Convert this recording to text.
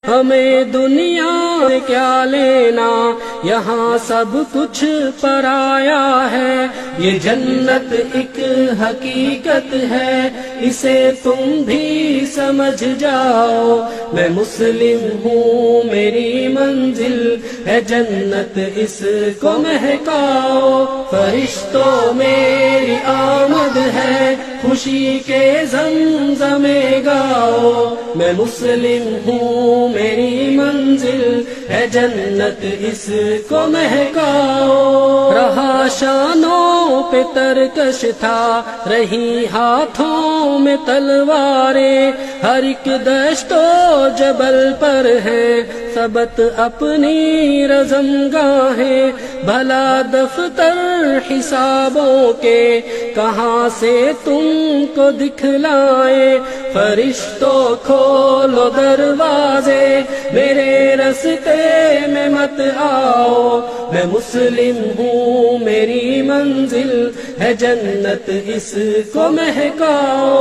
ہمیں دنیا سے کیا لینا، یہاں سب کچھ پرایا ہے، یہ جنت ایک حقیقت ہے، اسے تم بھی سمجھ جاؤ۔ میں مسلم ہوں، میری منزل ہے جنت، اس کو مہکاؤ۔ فرشتوں میری آمد ہے، خوشی کے زمزمے گاؤ۔ میں مسلم ہوں، میری منزل ہے جنت، اس کو مہکاؤ۔ رہا شانوں پہ ترکش تھا، رہی ہاتھوں میں تلواریں، ہر ایک دشت و جبل پر ہے ثبت اپنی رزم گاہیں۔ بھلا دفتر حسابوں کے کہاں سے تم کو دکھلائیں، فرشتوں کھولو دروازے، میرے رستے میں مت آؤ۔ میں مسلم ہوں، میری منزل ہے جنت، اس کو مہکاؤ۔